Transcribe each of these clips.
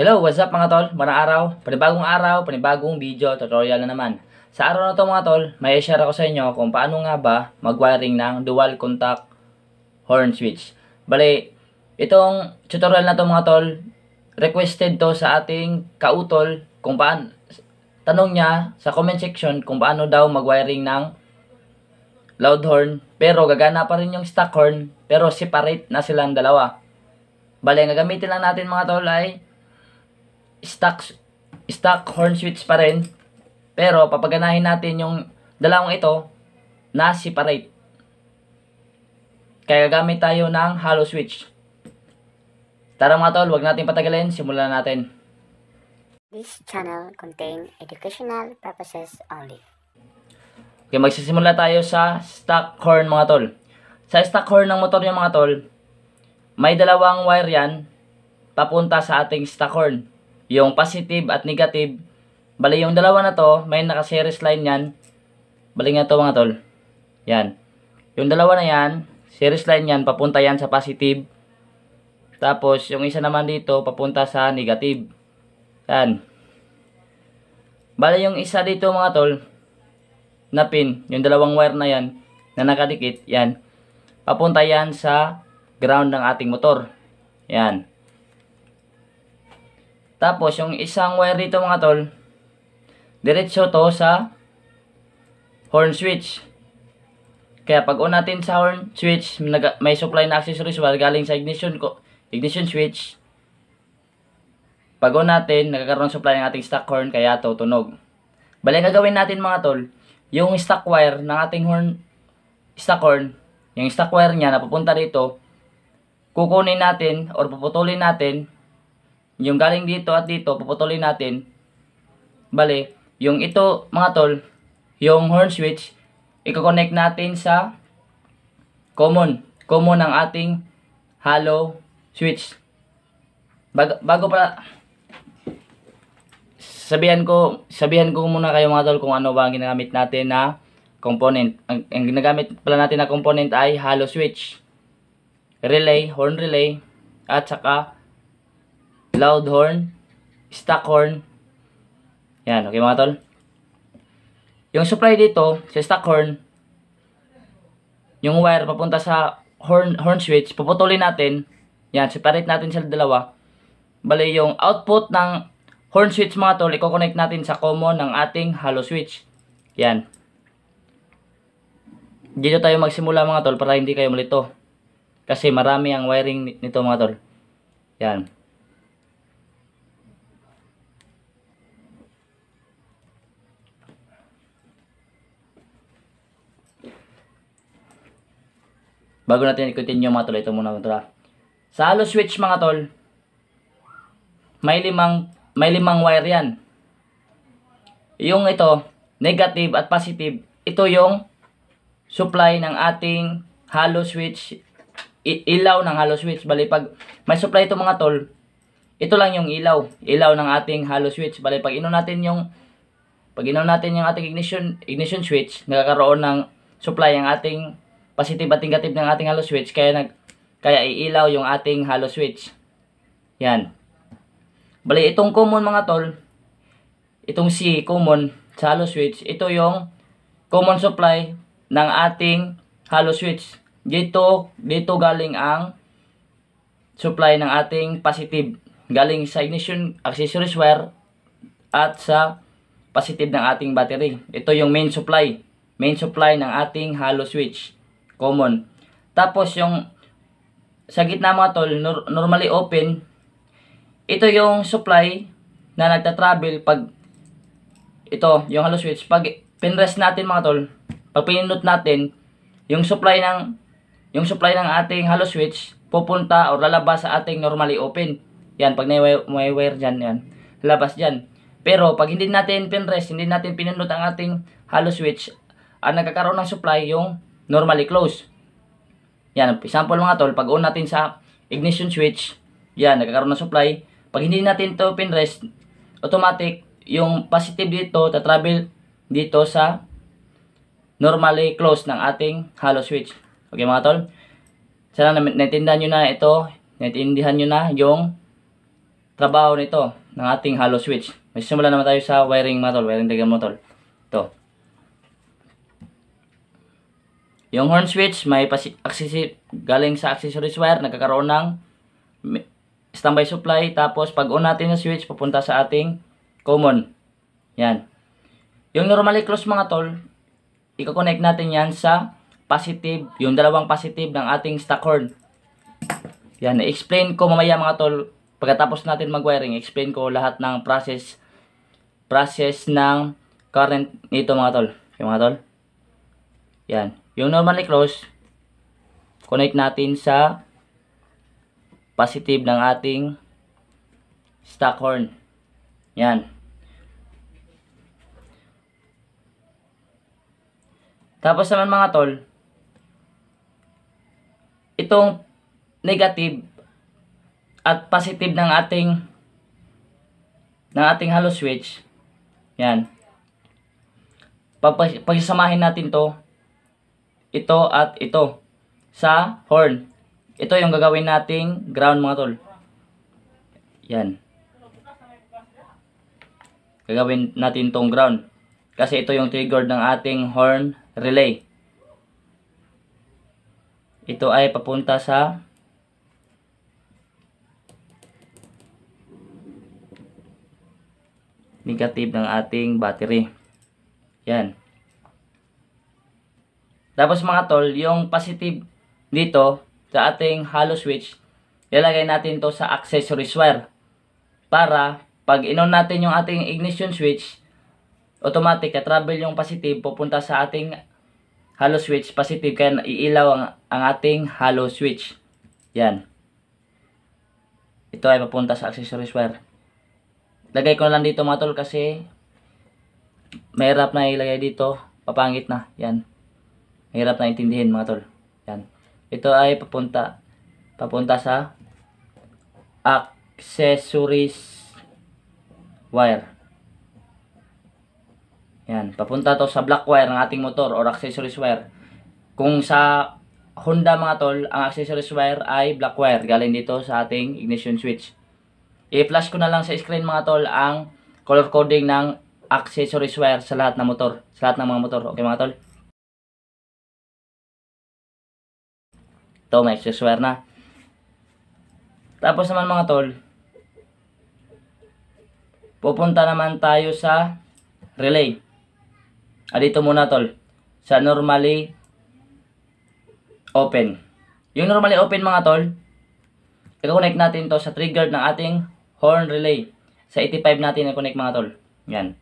Hello, what's up mga tol? Panibagong araw, panibagong video, tutorial na naman. Sa araw na to mga tol, may share ako sa inyo kung paano nga ba mag-wiring ng dual contact horn switch. Bale, itong tutorial na to mga tol, requested to sa ating kautol kung paano, tanong niya sa comment section kung paano daw mag-wiring ng loud horn, pero gagana pa rin yung stock horn, pero separate na silang dalawa. Bale, ang gagamitin lang natin mga tol ay stock horn switch pa rin, pero papaganahin natin yung dalawang ito na separate. Kaya gagamit tayo ng hollow switch. Tara mga tol, wag natin patagalin, simulan natin. This channel contain educational purposes only. Okay, magsisimula tayo sa stock horn mga tol. Sa stock horn ng motor yung mga tol, may dalawang wire yan papunta sa ating stock horn. Yung positive at negative. Bali yung dalawa na to, may naka-series line yan. Bali nga to mga tol. Yan. Yung dalawa na yan, series line yan, papunta yan sa positive. Tapos yung isa naman dito, papunta sa negative. Yan. Bali yung isa dito mga tol, na pin, yung dalawang wire na yan, na nakadikit, yan. Papunta yan sa ground ng ating motor. Yan. Tapos, yung isang wire dito mga tol, diretso to sa horn switch. Kaya pag on natin sa horn switch, may supply na accessories wire galing sa ignition switch. Pag on natin, nagkakaroon supply ng ating stock horn, kaya to tunog. Bali, ang gagawin natin mga tol, yung stock wire ng ating stock horn, yung stock wire niya na pupunta dito, kukunin natin or puputulin natin. Yung galing dito at dito, puputulin natin. Bale, yung ito mga tol, yung horn switch, i-connect natin sa common ng ating hollow switch. Bago pa sabihan ko muna kayo mga tol kung ano ba ang ginagamit natin na component. Ang ginagamit pala natin na component ay hollow switch, relay, horn relay, at saka loud horn, stock horn. Yan, okay mga tol. Yung supply dito sa stock horn, yung wire papunta sa horn switch, puputulin natin. Yan, separate natin sa dalawa. Bali, yung output ng horn switch mga tol, i-connect natin sa common ng ating hollow switch. Yan. Dito tayo magsimula mga tol para hindi kayo malito. Kasi marami ang wiring nito mga tol. Yan. Bago natin i-continue mga tol, ito muna mga tol. Sa hollow switch mga tol, may limang wire yan. Yung ito, negative at positive, ito yung supply ng ating hollow switch, ilaw ng hollow switch. Bali pag may supply ito mga tol, ito lang yung ilaw ng ating hollow switch. Bali pag inon natin yung ating ignition switch, nagkakaroon ng supply ang ating positive at negative ng ating hollow switch, kaya iilaw yung ating hollow switch. Yan. Bali itong common mga tol, itong C common sa hollow switch, ito yung common supply ng ating hollow switch. Dito galing ang supply ng ating positive, galing sa ignition accessories wire at sa positive ng ating battery. Ito yung main supply ng ating hollow switch, common. Tapos yung sa gitna mga tol, normally open, ito yung supply na nagta-travel pag ito, yung hollow switch. Pag pinrest natin mga tol, pag pinindot natin, yung supply ng ating hollow switch pupunta o lalabas sa ating normally open. Yan, pag may wire dyan, yan, lalabas dyan. Pero pag hindi natin pinrest, hindi natin pinindot ang ating hollow switch, ang nagkakaroon ng supply yung normally close. Yan, example mga tol, pag on natin sa ignition switch, yan, nagkakaroon ng supply. Pag hindi natin to pinrest, automatic yung positive dito tatravel dito sa normally close ng ating hollow switch. Okay mga tol? Sana naintindihan nyo na ito, naintindihan nyo na yung trabaho nito ng ating hollow switch. May simulan naman tayo sa wiring mga tol, wiring diagram mga tol. Ito. Yung horn switch may galing sa accessories wire, nagkakaroon ng standby supply, tapos pag on natin yung switch papunta sa ating common. Yan. Yung normally close mga tol, i-connect natin yan sa positive, yung dalawang positive ng ating stock horn. Yan, i-explain ko mamaya mga tol, pagkatapos natin mag-wiring, explain ko lahat ng process ng current nito mga tol. Okay mga tol? Yan. Yung normally close, connect natin sa positive ng ating stock horn. Yan. Tapos naman mga tol, itong negative at positive ng ating hollow switch, yan. Pagsasamahin natin to, ito at ito sa horn. Ito yung gagawin nating ground mga tol. Yan. Gagawin natin tong ground. Kasi ito yung trigger ng ating horn relay. Ito ay papunta sa negative ng ating battery. Yan. Tapos mga tol, yung positive dito sa ating hollow switch, ilalagay natin to sa accessories wire. Para pag in-on natin yung ating ignition switch, automatic na travel yung positive pupunta sa ating hollow switch positive, kaya iilaw ang ating hollow switch. Yan. Ito ay papunta sa accessories wire. Lagay ko na lang dito mga tol kasi mahirap na ilagay dito, papangit na. Yan. Mahirap na intindihin mga tol. Yan. Ito ay papunta sa accessories wire. Yan, papunta to sa black wire ng ating motor or accessories wire. Kung sa Honda mga tol, ang accessories wire ay black wire, galing dito sa ating ignition switch. I-flash ko na lang sa screen mga tol ang color coding ng accessories wire sa lahat ng motor, sa lahat ng mga motor. Okay mga tol? Ito, may accessories wire na. Tapos naman mga tol, pupunta naman tayo sa relay. Dito muna tol, sa normally open. Yung normally open mga tol, i-connect natin to sa trigger ng ating horn relay. Sa 85 natin i-connect mga tol. Yan.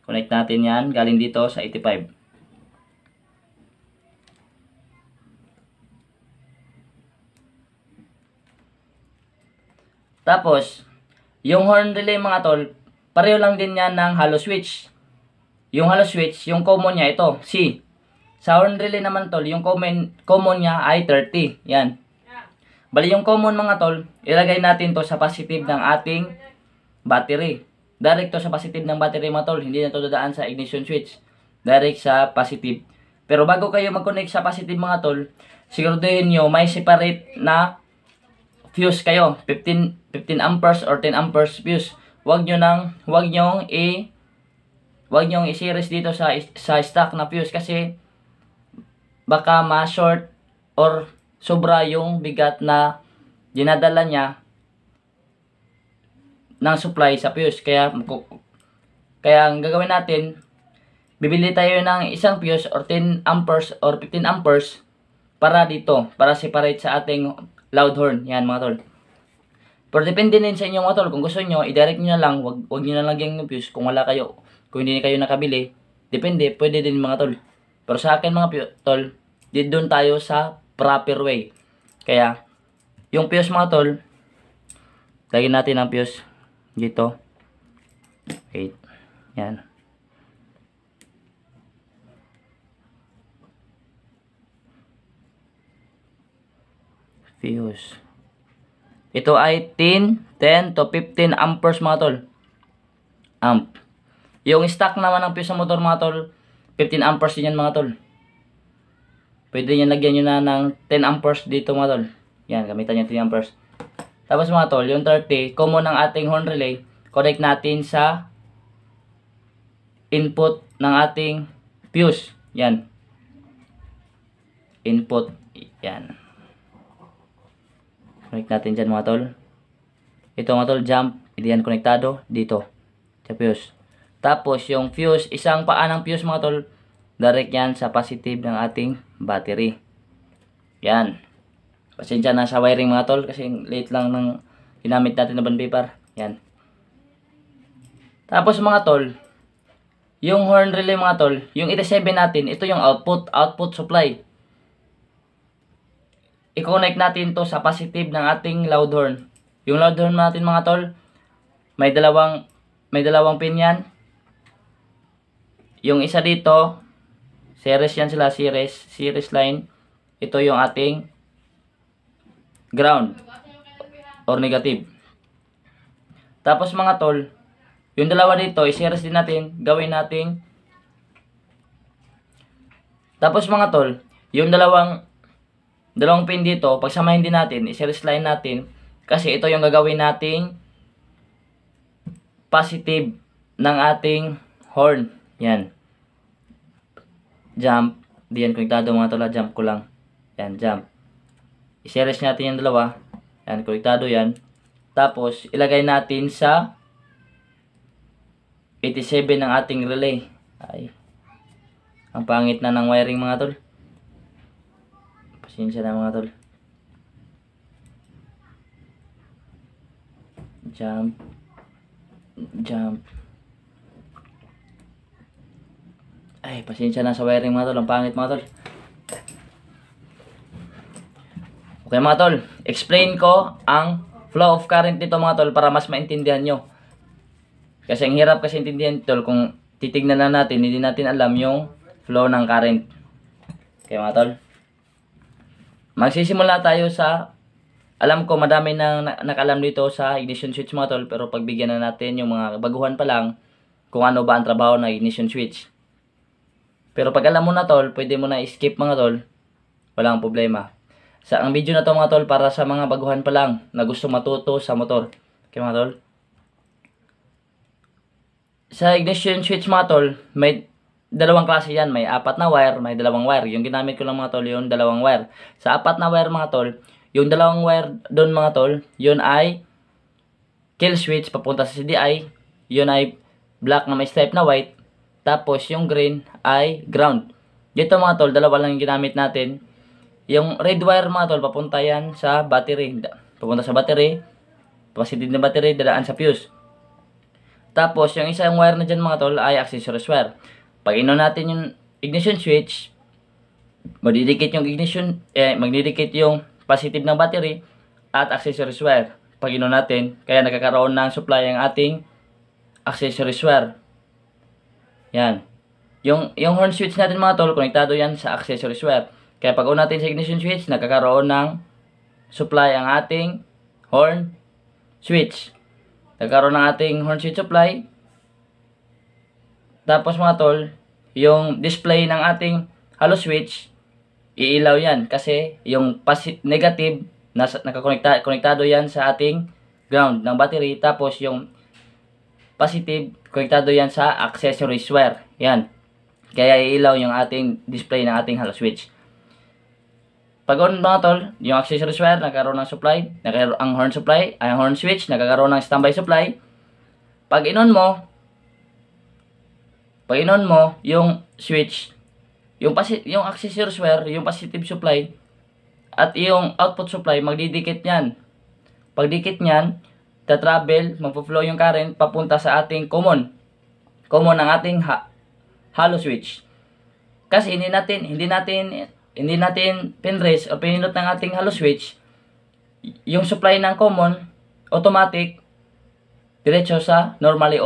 Connect natin yan, galing dito sa 85. Tapos, yung horn relay mga tol, pareho lang din yan ng hollow switch. Yung hollow switch, yung common niya ito, C. Sa horn relay naman tol, yung common niya ay 30. Yan. Bali yung common mga tol, ilagay natin to sa positive ng ating battery. Direct to sa positive ng battery mga tol, hindi na to dadaan sa ignition switch. Direct sa positive. Pero bago kayo mag-connect sa positive mga tol, siguraduhin nyo may separate na fuse kayo. 15 amperes or 10 amperes fuse. Huwag nyong i-series dito sa stock na fuse kasi baka ma-short or sobra yung bigat na dinadala niya ng supply sa fuse. Kaya ang gagawin natin, bibili tayo ng isang fuse or 10 amperes or 15 amperes para dito, para separate sa ating loud horn. Yan mga tol. Pero depende din sa inyo mga tol. Kung gusto nyo, i-direct nyo na lang. Wag nyo na lagyan ng fuse kung wala kayo. Kung hindi kayo nakabili, depende, pwede din mga tol. Pero sa akin mga tol, doon tayo sa proper way. Kaya, yung fuse mga tol, lagyan natin ang fuse dito. Wait. Yan. Fuse. Ito ay 10 to 15 amperes mga tol. Amp. Yung stock naman ng fuse sa motor mga tol, 15 amperes din yan mga tol. Pwede nyo lagyan nyo na ng 10 amperes dito mga tol. Yan, gamitan nyo 10 amperes. Tapos mga tol, yung 30, common ng ating horn relay, connect natin sa input ng ating fuse. Yan. Input. Yan. Connect natin dyan mga tol. Ito mga tol, jump. Hindi yan konektado dito. Sa fuse. Tapos yung fuse, isang paa ng fuse mga tol, direct yan sa positive ng ating battery. Yan. Pasensya na sa wiring mga tol kasi late lang ng ginamit natin na bond paper. Yan. Tapos mga tol, yung horn relay mga tol, yung 87 natin, ito yung output supply. I-connect natin to sa positive ng ating loud horn. Yung loud horn natin mga tol, may dalawang pin yan. Yung isa dito, series yan sila, series line. Ito yung ating ground or negative. Tapos mga tol, yung dalawa dito, i-series din natin, gawin nating. Tapos mga tol, yung dalawang pin dito, pagsamahin din natin, i-series line natin, kasi ito yung gagawin nating positive ng ating horn. Yan. Jump. Diyan konektado mga tol, jump ko lang. Yan, jump. I-series natin yung dalawa. Yan, konektado yan. Tapos, ilagay natin sa 87 ng ating relay. Ay. Ang pangit na ng wiring mga tol. Pasensya na mga tol. Jump. Jump. Ay, pasensya na sa wiring mga tol. Ang pangit mga tol. Okay mga tol. Explain ko ang flow of current nito mga tol para mas maintindihan nyo. Kasi ang hirap kasi intindihan tol kung titignan na natin, hindi natin alam yung flow ng current. Okay mga tol. Magsisimula tayo sa, alam ko madami nang nakalam dito sa ignition switch mga tol, pero pagbigyan na natin yung mga baguhan pa lang kung ano ba ang trabaho ng ignition switch. Pero pag alam mo na tol, pwede mo na skip mga tol, walang problema. Sa ang video na to mga tol para sa mga baguhan pa lang na gusto matuto sa motor. Okay mga tol. Sa ignition switch mga tol, may dalawang klase yan. May apat na wire, may dalawang wire. Yung ginamit ko lang mga tol, yung dalawang wire. Sa apat na wire mga tol, yung dalawang wire doon mga tol, yun ay kill switch papunta sa CDI. Yun ay black na may stripe na white. Tapos yung green ay ground. Dito mga tol, dalawa lang yung ginamit natin. Yung red wire mga tol, papunta yan sa battery. Papunta sa battery. Positive na battery, dadaan sa fuse. Tapos, yung isang wire na dyan mga tol ay accessories wire. Pag ino natin yung ignition switch, magdidikit yung positive ng battery at accessories wire. Pag ino natin, kaya nagkakaroon ng supply ang ating accessories wire. Yan. Yung horn switch natin mga tol, konektado yan sa accessories wire. Kaya pag on natin sa ignition switch, nagkakaroon ng supply ang ating horn switch. Nagkaroon ng ating horn switch supply. Tapos mga tol, yung display ng ating halo switch, iilaw yan. Kasi yung negative, nakakonektado yan sa ating ground ng battery. Tapos yung positive, konektado yan sa accessories wire. Yan. Kaya iilaw yung ating display ng ating halo switch. Pag on mga tol, yung accessories wire nagkaroon ng supply, ang horn supply, ang horn switch nagkakaroon ng standby supply. Pag inon mo yung switch, yung accessories wire, yung positive supply at yung output supply magdidikit niyan. Pag dikit niyan, travel, magpo-flow yung current papunta sa ating common ng ating halo switch. Kasi hindi natin pinrest o pininot ng ating halo switch, yung supply ng common, automatic, diretso sa normally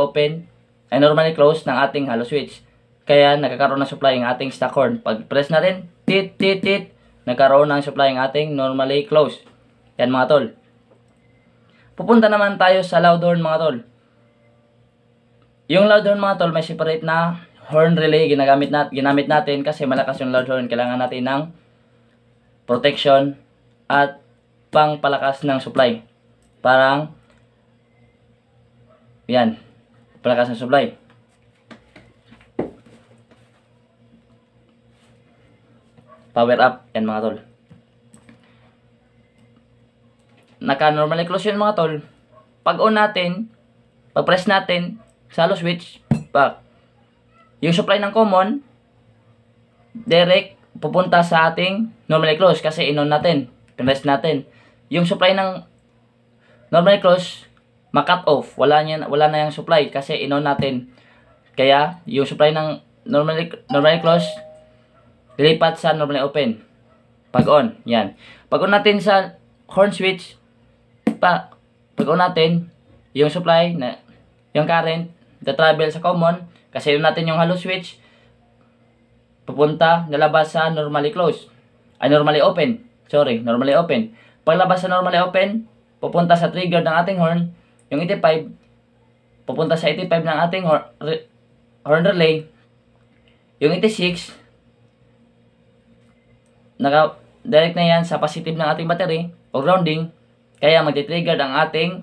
closed ng ating halo switch. Kaya nagkakaroon ng supply ang ating stock horn. Pag press natin, tit, nagkaroon ng supply ang ating normally closed. Yan mga tol. Pupunta naman tayo sa loud horn mga tol. Yung loud horn mga tol, may separate na horn relay ginamit natin kasi malakas yung loud horn. Kailangan natin ng protection at pangpalakas ng supply. Parang, yan, palakas ng supply. Power up, yan mga tol. Naka-normally close yun mga tol. Pag on natin, pag press natin sa halo switch, yung supply ng common, direct pupunta sa ating normally close kasi in-on natin, press natin. Yung supply ng normally close, ma-cut off, wala na yung supply kasi in-on natin. Kaya yung supply ng normally close, lilipat sa normally open. Pag on, yan. Pag on natin sa horn switch, pag on natin, yung supply, yung current, travel sa common, kasi yun natin yung halo switch, pupunta, nalabas sa normally close. Ay, normally open. Sorry, normally open. Paglabas sa normally open, pupunta sa trigger ng ating horn, yung 85, pupunta sa 85 ng ating horn relay, yung 86, direct na yan sa positive ng ating battery, o grounding, kaya magti-trigger ang ating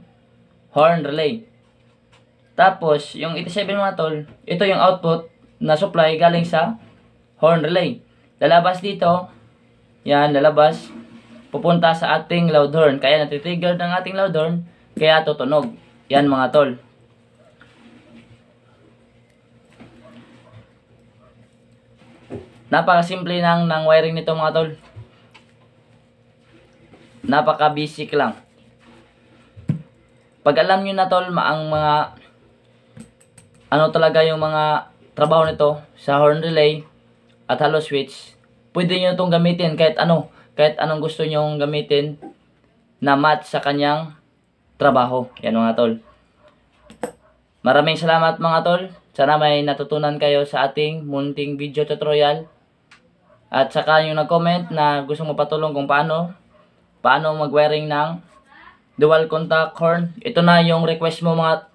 horn relay. Tapos, yung 87 mga tol, ito yung output na supply galing sa horn relay. Lalabas dito, yan, lalabas, pupunta sa ating loud horn. Kaya nati-trigger ng ating loud horn, kaya tutunog. Yan mga tol. Napakasimple ng wiring nito mga tol. Napaka-basic lang. Pag alam nyo na tol, ang mga talaga yung mga trabaho nito sa horn relay at halo switch, pwede nyo itong gamitin kahit anong gusto nyo gamitin na match sa kanyang trabaho. Yan mga tol. Maraming salamat mga tol. Sana may natutunan kayo sa ating munting video tutorial. At saka yung nag-comment na gusto mo patulong kung paano mag-wiring ng dual contact horn. Ito na yung request mo mga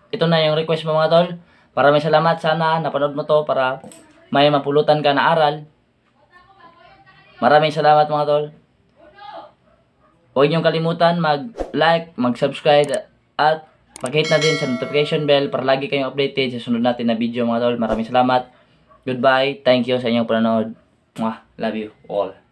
tol. Maraming salamat, sana napanood mo to para may mapulutan ka na aral. Maraming salamat mga tol. Huwag niyong kalimutan mag-like, mag-subscribe at mag-hit na din sa notification bell para lagi kayong updated sa sunod natin na video mga tol. Maraming salamat. Goodbye. Thank you sa inyong panonood. Love you all.